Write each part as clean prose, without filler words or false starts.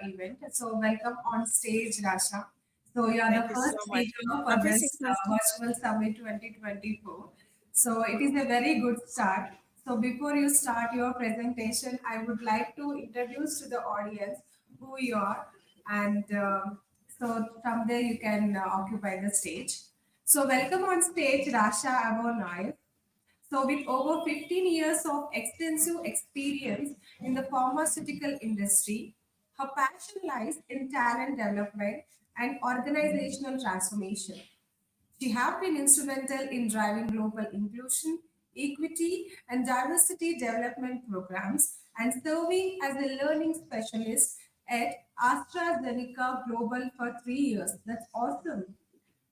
event. So welcome on stage, Rasha. So you are Thank the you so first much. speaker for I'm this very excited. virtual summit 2024. So it is a very good start. So before you start your presentation, I would like to introduce to the audience who you are, and so from there you can occupy the stage. So welcome on stage, Rasha Abou. So, with over 15 years of extensive experience in the pharmaceutical industry, her passion lies in talent development and organizational transformation. She has been instrumental in driving global inclusion, equity, and diversity development programs and serving as a learning specialist at AstraZeneca Global for 3 years. That's awesome.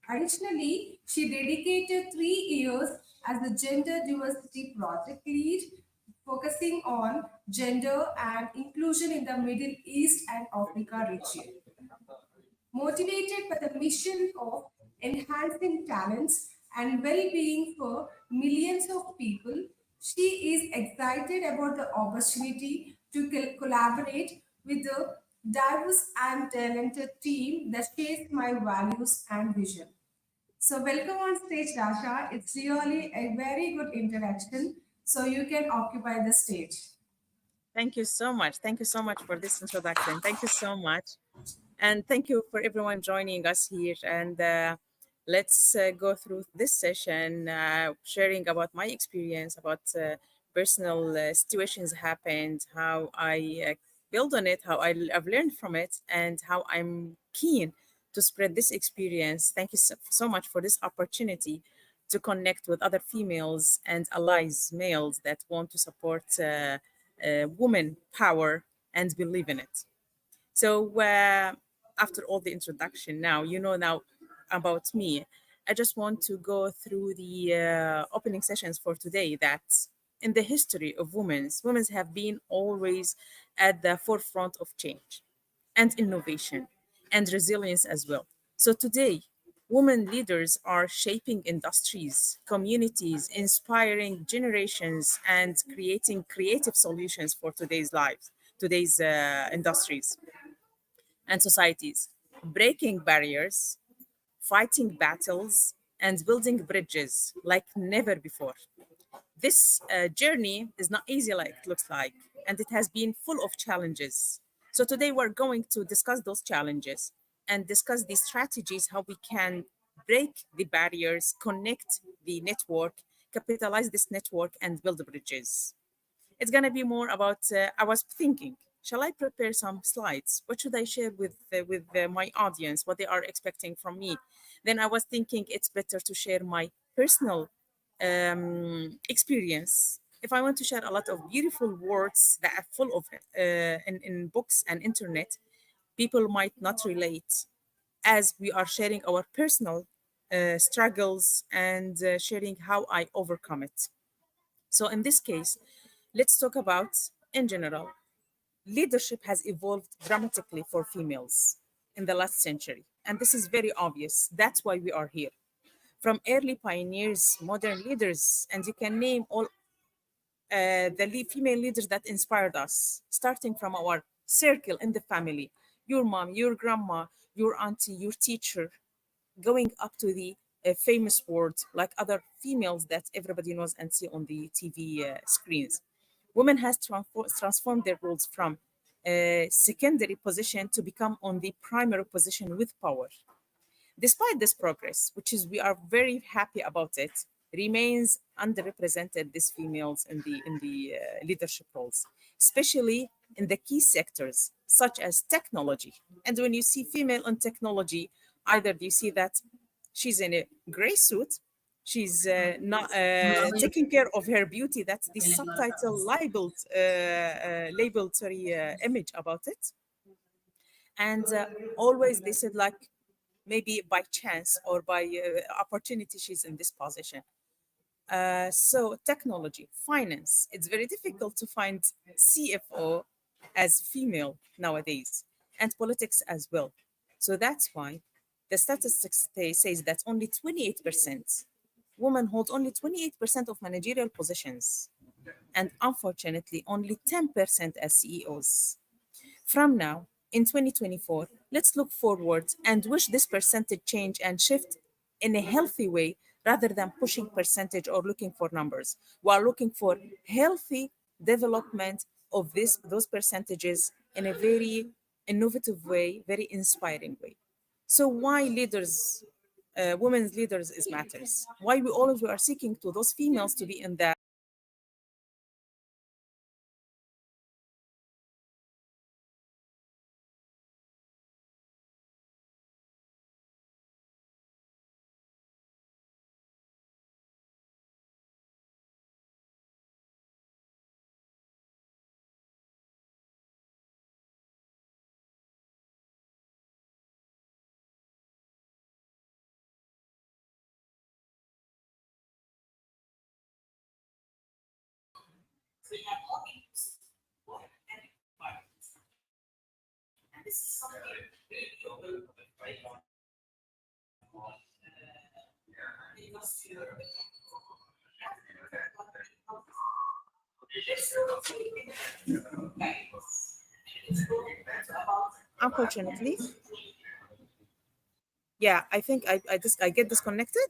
Additionally, she dedicated 3 years as the Gender Diversity Project Lead, focusing on gender and inclusion in the Middle East and Africa region. Motivated by the mission of enhancing talents and well being for millions of people, she is excited about the opportunity to collaborate with a diverse and talented team that shares my values and vision. So, welcome on stage, Rasha. It's really a very good introduction. So, you can occupy the stage. Thank you so much. Thank you so much for this introduction. Thank you so much. And thank you for everyone joining us here. And let's go through this session, sharing about my experience, about personal situations happened, how I build on it, how I've learned from it, and how I'm keen to spread this experience. Thank you so much for this opportunity to connect with other females and allies, males that want to support women power and believe in it. So after all the introduction, now you know now about me. I just want to go through the opening sessions for today. That in the history of women have been always at the forefront of change and innovation and resilience as well. So today, women leaders are shaping industries, communities, inspiring generations, and creating creative solutions for today's lives, today's industries and societies, breaking barriers, fighting battles, and building bridges like never before. This journey is not easy like it looks like, and it has been full of challenges. So today we're going to discuss those challenges and discuss the strategies how we can break the barriers, connect the network, capitalize this network, and build bridges. It's gonna be more about. I was thinking, shall I prepare some slides? What should I share with my audience? What they are expecting from me? Then I was thinking it's better to share my personal experience. If I want to share a lot of beautiful words that are full of in books and internet, people might not relate as we are sharing our personal struggles and sharing how I overcome it. So in this case, let's talk about in general. Leadership has evolved dramatically for females in the last century, and this is very obvious. That's why we are here. From early pioneers, modern leaders, and you can name all the female leaders that inspired us, starting from our circle in the family, your mom, your grandma, your auntie, your teacher, going up to the famous world like other females that everybody knows and see on the TV screens. Women has transformed their roles from a secondary position to become on the primary position with power. Despite this progress, which is we are very happy about it, remains underrepresented these females in the leadership roles, especially in the key sectors such as technology. And when you see female in technology, either you see that she's in a gray suit, she's not taking care of her beauty. That's the subtitle labeled sorry image about it, and always they said like maybe by chance or by opportunity she's in this position. So technology, finance, it's very difficult to find CFO as female nowadays, and politics as well. So that's why the statistics says that only 28% women hold only 28% of managerial positions, and unfortunately only 10% as CEOs. From now, in 2024, let's look forward and wish this percentage change and shift in a healthy way rather than pushing percentage or looking for numbers. We are looking for healthy development of those percentages in a very innovative way, very inspiring way. So why leaders, women's leaders is matters? Why we always are seeking to those females to be in that unfortunately. Yeah, I think I get disconnected.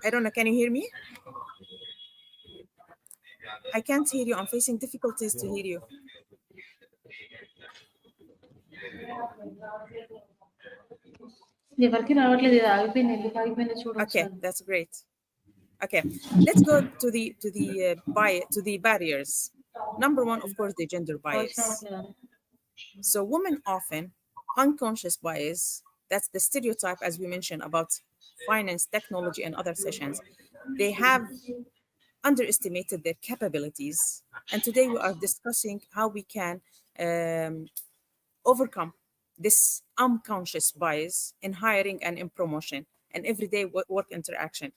I don't know. Can you hear me? I can't hear you. I'm facing difficulties to hear you. ఎవరికి రావట్లేదు ఇది ఆగిపోయింది ఎందుకు ఆగిపోయిందో చూడు Okay, ఒకసారి that's great. Okay, let's go to the barriers. Number one, of course, the gender voice bias. రావట్లేదు So women often unconscious bias. That's the stereotype, as we mentioned about finance, technology, and other sessions. They have underestimated their capabilities, and today we are discussing how we can um, overcome this unconscious bias in hiring and in promotion and everyday work interaction.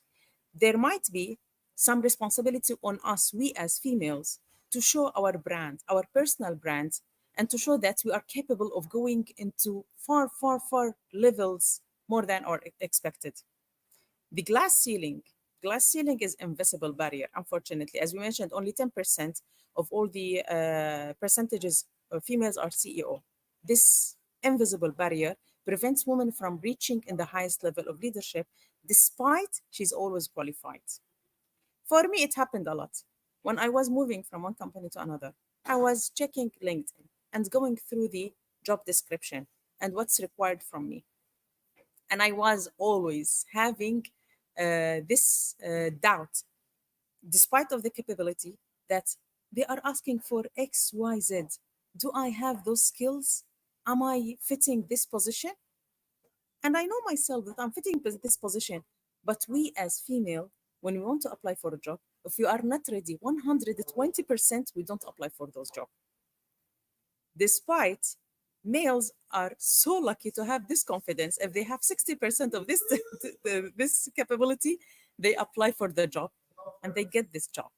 There might be some responsibility on us, we as females, to show our brand, our personal brand, and to show that we are capable of going into far, far, far levels more than are expected. The glass ceiling is invisible barrier, unfortunately. As we mentioned, only 10% of all the percentages of females are CEO. This invisible barrier prevents women from reaching in the highest level of leadership, despite she's always qualified. For me, it happened a lot. When I was moving from one company to another, I was checking LinkedIn and going through the job description and what's required from me. And I was always having this doubt, despite of the capability, that they are asking for X, Y, Z. Do I have those skills? Am I fitting this position? And I know myself that I'm fitting this position. But we as female, when we want to apply for a job, if you are not ready 120%, we don't apply for those jobs. Despite males are so lucky to have this confidence. If they have 60% of this capability, they apply for the job and they get this job.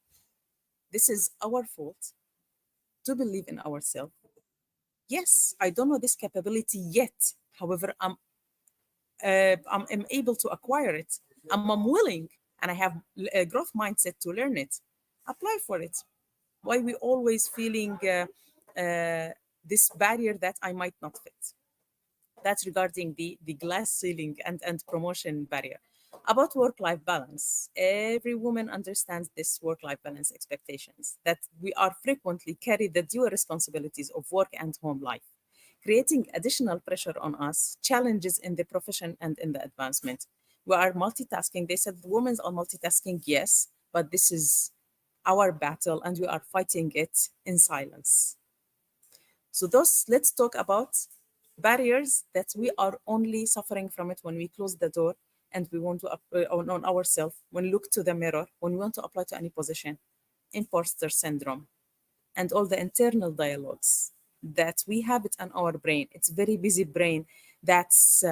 This is our fault to believe in ourselves. Yes, I don't know this capability yet. However, I'm able to acquire it. I'm willing and I have a growth mindset to learn it. Apply for it. Why we always feeling this barrier that I might not fit? That's regarding the glass ceiling and promotion barrier. About work-life balance, every woman understands this work-life balance expectations, that we are frequently carry the dual responsibilities of work and home life, creating additional pressure on us, challenges in the profession and in the advancement. We are multitasking. They said women are multitasking, yes, but this is our battle and we are fighting it in silence. So let's talk about barriers that we are only suffering from it when we close the door and we want to on ourselves, when we look to the mirror, when we want to apply to any position. Imposter syndrome and all the internal dialogues that we have it in our brain. It's very busy brain that's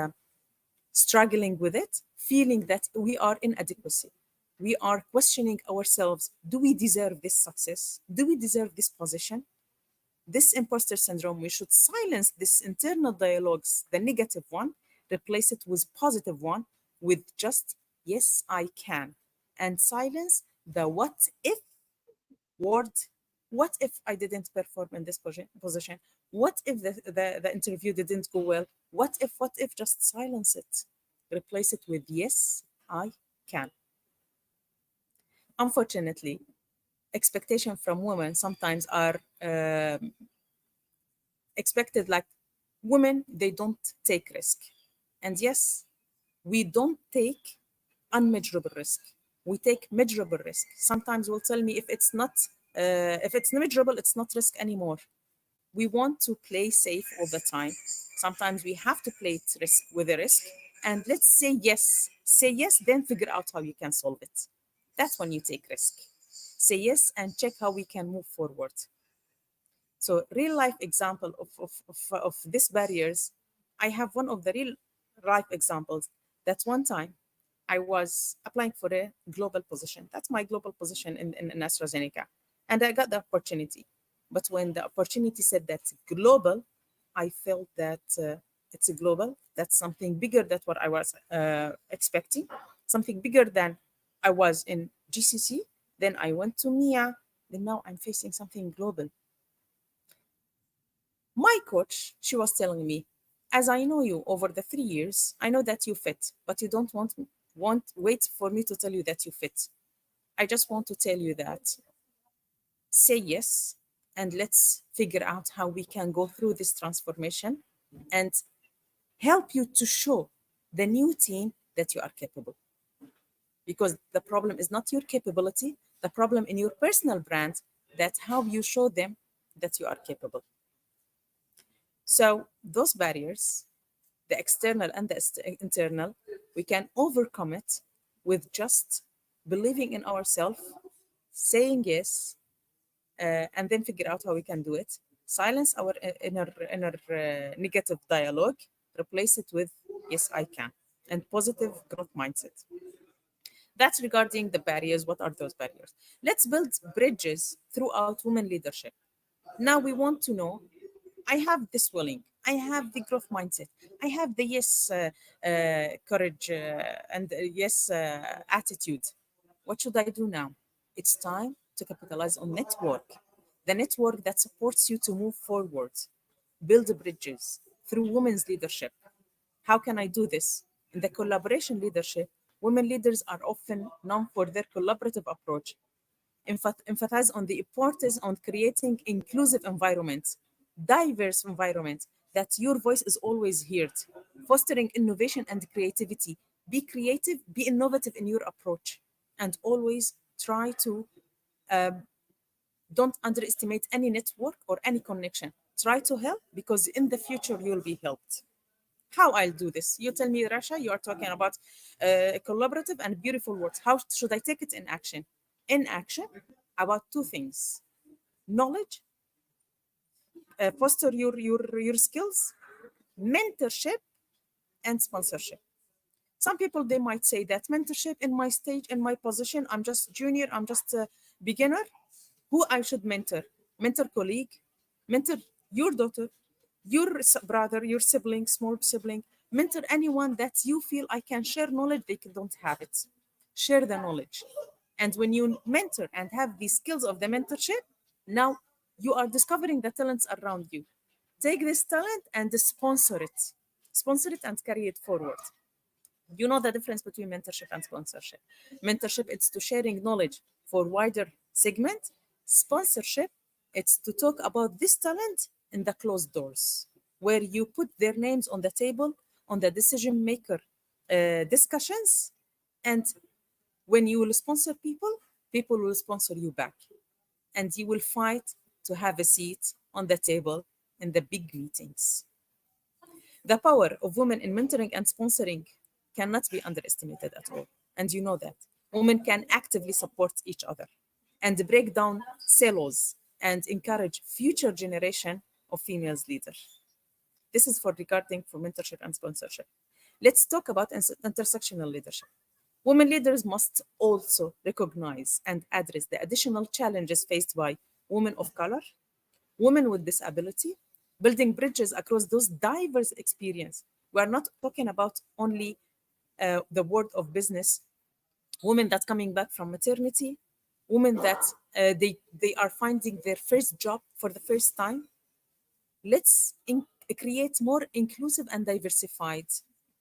struggling with it, feeling that we are inadequacy. We are questioning ourselves. Do we deserve this success? Do we deserve this position? This imposter syndrome, we should silence this internal dialogues, the negative one, replace it with positive one, with just, yes, I can. And silence the what if word What if I didn't perform in this position? What if the interview didn't go well? What if? Just silence it. Replace it with yes, I can. Unfortunately, expectation from women sometimes are expected like women, they don't take risk. And yes, we don't take unmeasurable risk. We take measurable risk. Sometimes will tell me if it's measurable, it's not risk anymore. We want to play safe all the time. Sometimes we have to play it risk with a risk. And let's say yes. Say yes, then figure out how you can solve it. That's when you take risk. Say yes and check how we can move forward. So real life example of these barriers, I have one of the real life examples. That one time I was applying for a global position. That's my global position in AstraZeneca. And I got the opportunity. But when the opportunity said that's global, I felt that it's a global. That's something bigger than what I was expecting, something bigger than I was in GCC. Then I went to MIA. Then now I'm facing something global. My coach, she was telling me, as I know you over the 3 years, I know that you fit, but you don't wait for me to tell you that you fit. I just want to tell you that say yes, and let's figure out how we can go through this transformation and help you to show the new team that you are capable. Because the problem is not your capability, the problem in your personal brand, that how you show them that you are capable. So those barriers, the external and the internal, we can overcome it with just believing in ourselves, saying yes, and then figure out how we can do it. Silence our inner negative dialogue, replace it with yes, I can, and positive growth mindset. That's regarding the barriers. What are those barriers? Let's build bridges throughout women leadership. Now we want to know, I have this willing, I have the growth mindset, I have the yes courage and yes attitude. What should I do now? It's time to capitalize on network, the network that supports you to move forward, build bridges through women's leadership. How can I do this? In the collaboration leadership, women leaders are often known for their collaborative approach, emphasize on the importance on creating inclusive environments, diverse environments, that your voice is always heard, fostering innovation and creativity. Be creative, be innovative in your approach, and always try to don't underestimate any network or any connection. Try to help, because in the future you'll be helped. How I'll do this? You tell me, Rasha, you are talking about collaborative and beautiful words. How should I take it in action? In action, about two things: knowledge, foster your skills, mentorship, and sponsorship. Some people, they might say that mentorship in my stage, in my position, I'm just junior, I'm just a beginner. Who I should mentor? Mentor colleague, mentor your daughter, your brother, your sibling, small sibling. Mentor anyone that you feel I can share knowledge, they don't have it. Share the knowledge. And when you mentor and have the skills of the mentorship, now you are discovering the talents around you. Take this talent and sponsor it. Sponsor it and carry it forward. You know the difference between mentorship and sponsorship. Mentorship, it's to sharing knowledge for wider segment. Sponsorship, it's to talk about this talent in the closed doors, where you put their names on the table, on the decision maker discussions. And when you will sponsor people, people will sponsor you back. And you will fight to have a seat on the table in the big meetings. The power of women in mentoring and sponsoring cannot be underestimated at all. And you know that. Women can actively support each other and break down silos and encourage future generation of females leaders. This is for regarding for mentorship and sponsorship. Let's talk about intersectional leadership. Women leaders must also recognize and address the additional challenges faced by women of color, women with disability, building bridges across those diverse experiences. We are not talking about only the world of business, women that's coming back from maternity, women that they are finding their first job for the first time. Let's create more inclusive and diversified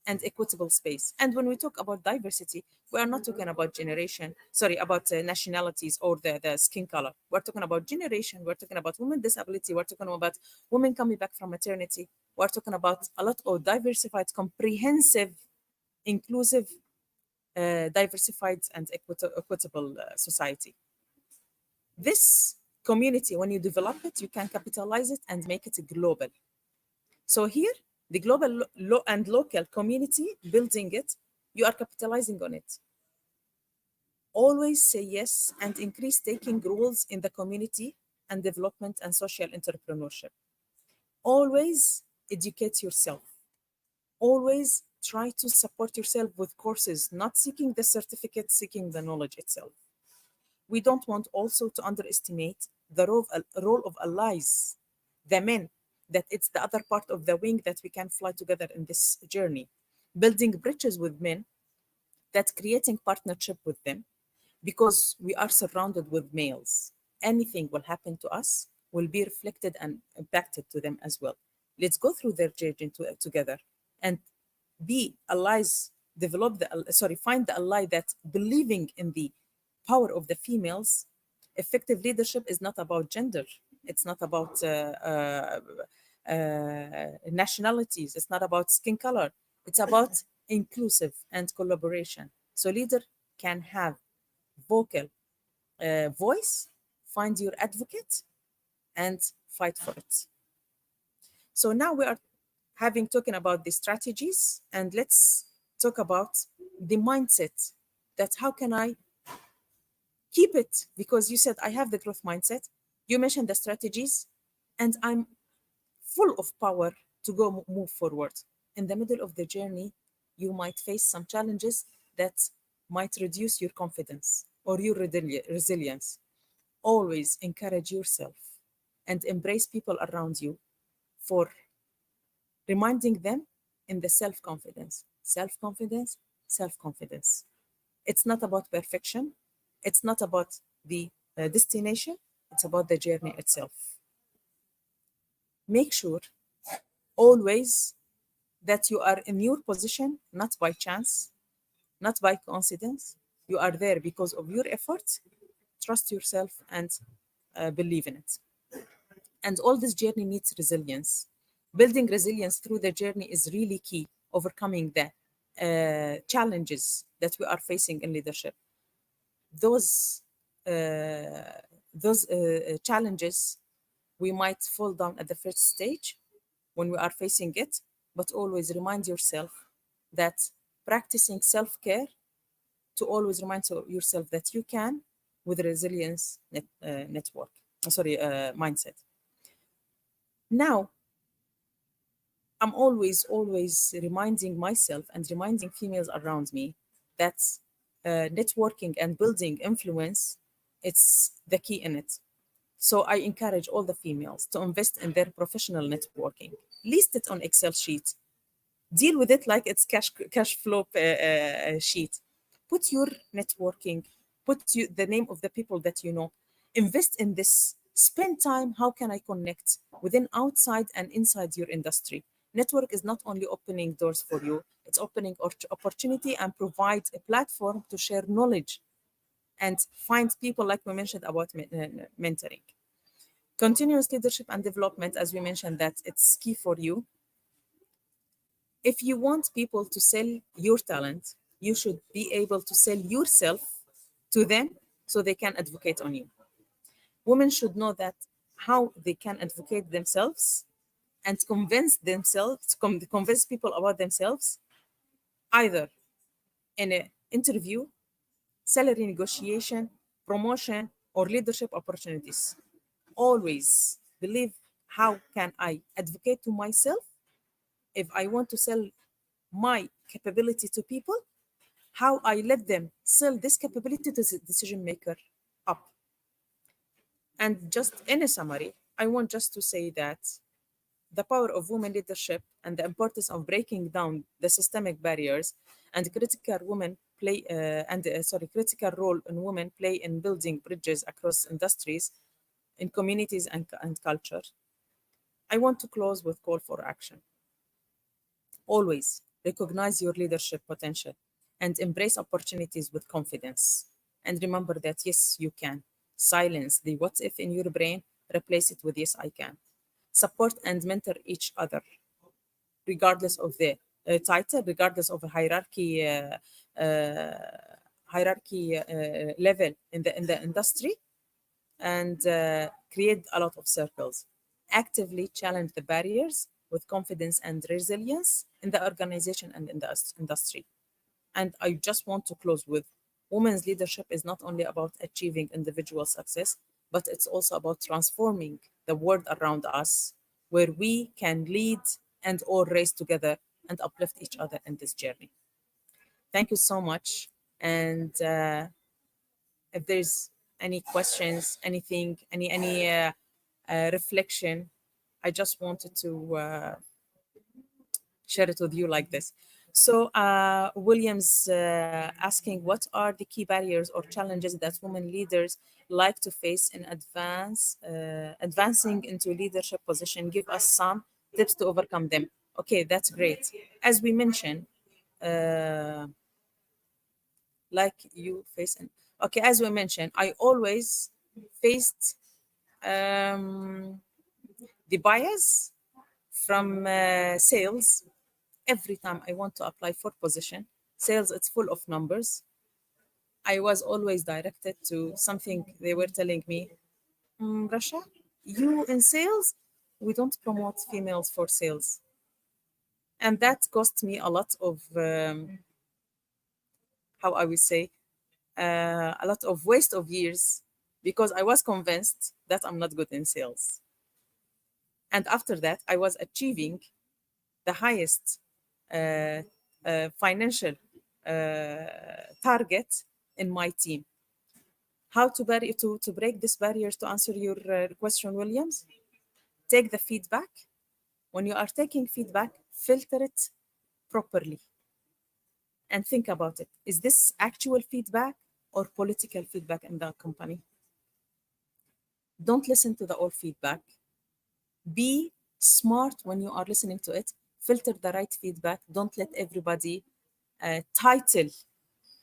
and equitable space. And when we talk about diversity, we are not talking about about nationalities or the skin color. We're talking about generation. We're talking about women disability. We're talking about women coming back from maternity. We're talking about a lot of diversified, comprehensive, inclusive, diversified, and equitable society. This community, when you develop it, you can capitalize it and make it global. So here, the global and local community building it, you are capitalizing on it. Always say yes and increase taking roles in the community and development and social entrepreneurship. Always educate yourself. Always try to support yourself with courses, not seeking the certificate, seeking the knowledge itself. We don't want also to underestimate the role of allies, the men, that it's the other part of the wing that we can fly together in this journey. Building bridges with men, that's creating partnership with them, because we are surrounded with males. Anything will happen to us will be reflected and impacted to them as well. Let's go through their journey together and be allies, find the ally that believing in the power of the females. Effective leadership is not about gender. It's not about nationalities. It's not about skin color. It's about inclusive and collaboration. So leader can have vocal voice, find your advocate, and fight for it. So now we are talking about the strategies, and let's talk about the mindset, that how can I keep it? Because you said I have the growth mindset, you mentioned the strategies, and I'm full of power to go move forward. In the middle of the journey, you might face some challenges that might reduce your confidence or your resilience. Always encourage yourself and embrace people around you for reminding them in the self-confidence, self-confidence, self-confidence. It's not about perfection. It's not about the destination. It's about the journey itself. Make sure always that you are in your position, not by chance, not by coincidence. You are there because of your effort. Trust yourself and believe in it. And all this journey needs resilience. Building resilience through the journey is really key, overcoming the challenges that we are facing in leadership. Those challenges, we might fall down at the first stage when we are facing it, but always remind yourself that practicing self-care, to always remind yourself that you can, with resilience mindset. Now, I'm always reminding myself and reminding females around me that networking and building influence, it's the key in it. So I encourage all the females to invest in their professional networking. List it on Excel sheet. Deal with it like it's cash flow sheet. Put your networking, the name of the people that you know. Invest in this. Spend time. How can I connect within, outside, and inside your industry? Network is not only opening doors for you, it's opening opportunity and provides a platform to share knowledge and find people, like we mentioned about mentoring. Continuous leadership and development, as we mentioned, that it's key for you. If you want people to sell your talent, you should be able to sell yourself to them so they can advocate on you. Women should know that how they can advocate themselves and convince people about themselves, either in an interview, salary negotiation, promotion, or leadership opportunities. Always believe, how can I advocate to myself? If I want to sell my capability to people, how I let them sell this capability to the decision maker up. And just in a summary, I want just to say that the power of women leadership and the importance of breaking down the systemic barriers and critical women critical role in women play in building bridges across industries, in communities and culture. I want to close with call for action. Always recognize your leadership potential and embrace opportunities with confidence. And remember that yes, you can. Silence the what if in your brain, replace it with yes, I can. Support and mentor each other, regardless of the title, regardless of a hierarchy level in the industry, and create a lot of circles. Actively challenge the barriers with confidence and resilience in the organization and in the industry. And I just want to close with women's leadership is not only about achieving individual success, but it's also about transforming the world around us, where we can lead and all race together and uplift each other in this journey. Thank you so much. And if there's any questions, anything, any reflection, I just wanted to share it with you like this. So William's asking, what are the key barriers or challenges that women leaders like to face in advancing into leadership position? Give us some tips to overcome them. Okay, that's great. As we mentioned, like you face, okay, as we mentioned, I always faced the bias from sales. Every time I want to apply for position, sales, it's full of numbers. I was always directed to something they were telling me, Rasha, you in sales, we don't promote females for sales. And that cost me a lot of, how I would say, a lot of waste of years, because I was convinced that I'm not good in sales. And after that, I was achieving the highest financial target in my team. How to break this barriers, to answer your question, Williams? Take the feedback. When you are taking feedback, filter it properly and think about it. Is this actual feedback or political feedback in the company? Don't listen to the all feedback. Be smart when you are listening to it. Filter the right feedback. Don't let everybody title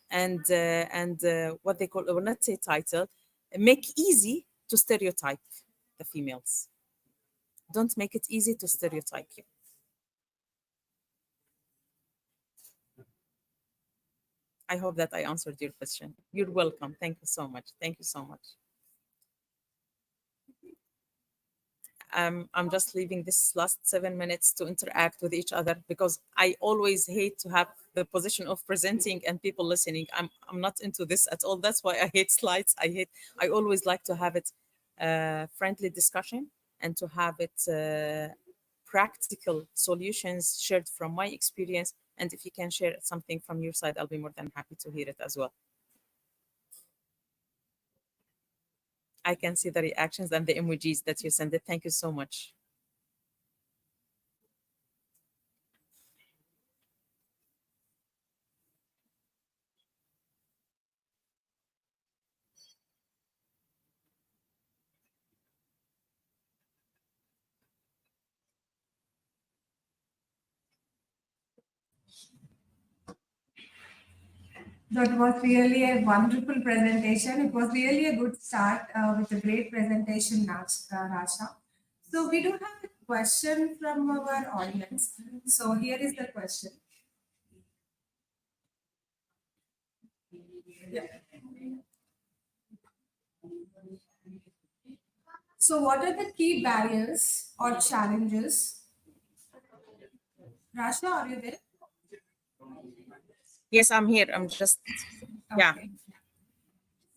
and what they call, or not say title, make easy to stereotype the females. Don't make it easy to stereotype you. I hope that I answered your question. You're welcome. Thank you so much. Thank you so much. I'm just leaving this last 7 minutes to interact with each other, because I always hate to have the position of presenting and people listening. I'm not into this at all. That's why I hate slides. I always like to have it friendly discussion, and to have it practical solutions shared from my experience. And if you can share something from your side, I'll be more than happy to hear it as well. I can see the reactions and the emojis that you sent it. Thank you so much. That was really a wonderful presentation. It was really a good start with a great presentation, Rasha. So we do have a question from our audience. So here is the question. Yeah. So what are the key barriers or challenges? Rasha, are you there? Yes, I'm here. I'm just, yeah. Okay.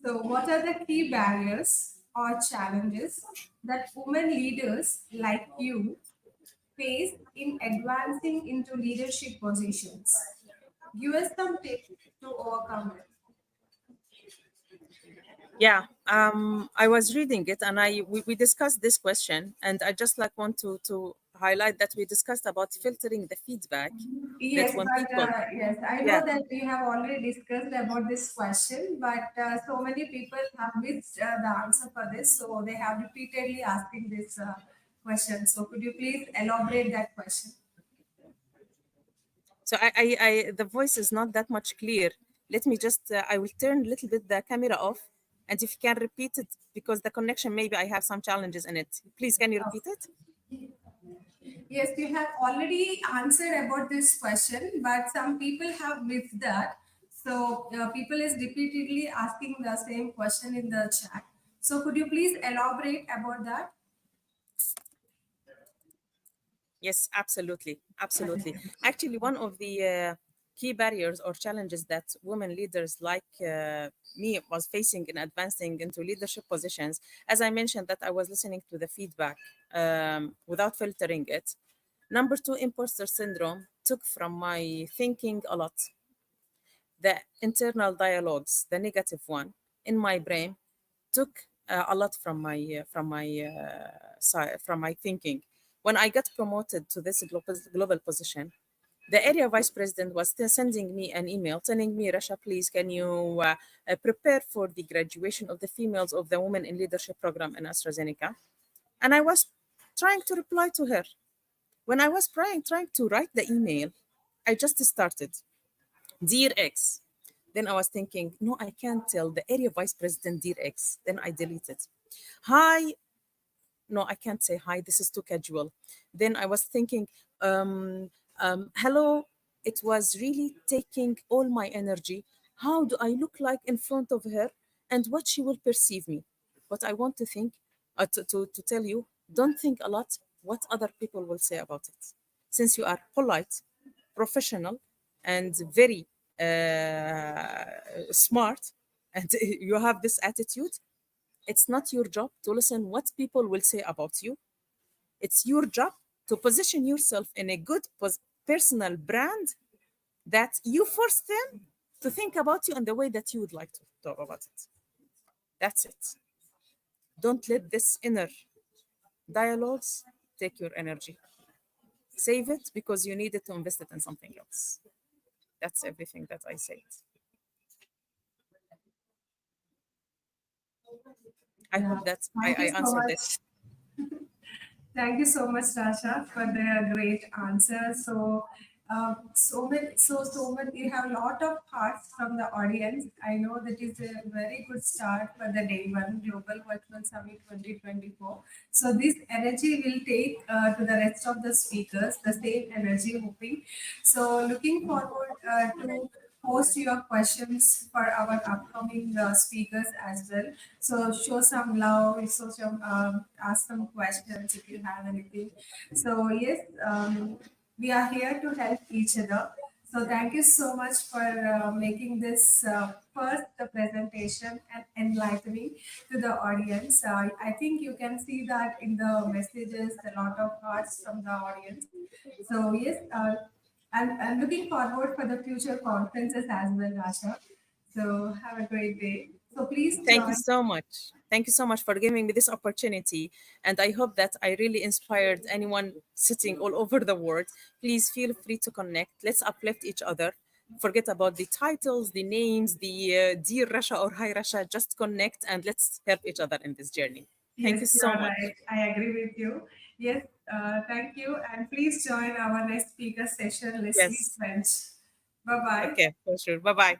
So what are the key barriers or challenges that women leaders like you face in advancing into leadership positions? Give us some tips to overcome it. Yeah, I was reading it, and we discussed this question, and I just like want to highlight that we discussed about filtering the feedback. That Yes, when but people, yes, I know yeah, that we have already discussed about this question, but so many people have missed the answer for this, so they have repeatedly asking this question. So could you please elaborate that question? so the voice is not that much clear. Let me just, I will turn a little bit the camera off. And if you can repeat it, because the connection, maybe I have some challenges in it. Please, can you repeat it? Yes, you have already answered about this question, but some people have missed that. So people is repeatedly asking the same question in the chat. So could you please elaborate about that? Yes, absolutely. Absolutely. Actually, one of the key barriers or challenges that women leaders like me was facing in advancing into leadership positions, as I mentioned, that I was listening to the feedback without filtering it. Number two, imposter syndrome took from my thinking a lot. The internal dialogues, the negative one in my brain, took a lot from my thinking. When I got promoted to this global position, the area vice president was still sending me an email telling me, Rasha, please, can you prepare for the graduation of the females of the Women in Leadership program in AstraZeneca? And I was trying to reply to her. When I was trying to write the email, I just started, Dear X. Then I was thinking, no, I can't tell the area vice president, Dear X. Then I deleted. Hi, no, I can't say hi. This is too casual. Then I was thinking, hello. It was really taking all my energy. How do I look like in front of her and what she will perceive me? But I want to think, to tell you, don't think a lot what other people will say about it. Since you are polite, professional, and very smart, and you have this attitude, it's not your job to listen what people will say about you. It's your job to position yourself in a good personal brand that you force them to think about you in the way that you would like to talk about it. That's it. Don't let this inner dialogues take your energy. Save it because you need it to invest it in something else. That's everything that I said. I Yeah. hope that Thank you I so answered much. it. Thank you so much, Rasha, for the great answer. So, so many. You have a lot of hearts from the audience. I know that is a very good start for the day one Global Virtual Summit 2024. So this energy will take to the rest of the speakers, the same energy hoping. So looking forward to post your questions for our upcoming speakers as well. So show some love, so some, ask some questions if you have anything. So yes, we are here to help each other. So thank you so much for making this first presentation and enlightening to the audience. I think you can see that in the messages, a lot of hearts from the audience. So yes, I'm looking forward for the future conferences as well, Rasha. So have a great day. So please Thank you join. so much. Thank you so much for giving me this opportunity. And I hope that I really inspired anyone sitting all over the world. Please feel free to connect. Let's uplift each other. Forget about the titles, the names, the Dear Russia or Hi Russia. Just connect and let's help each other in this journey. Thank Yes, you you so are much. right. I agree with you. Yes, thank you. And please join our next speaker session, Leslie Yes. French. Bye bye. Okay, for sure. Bye bye.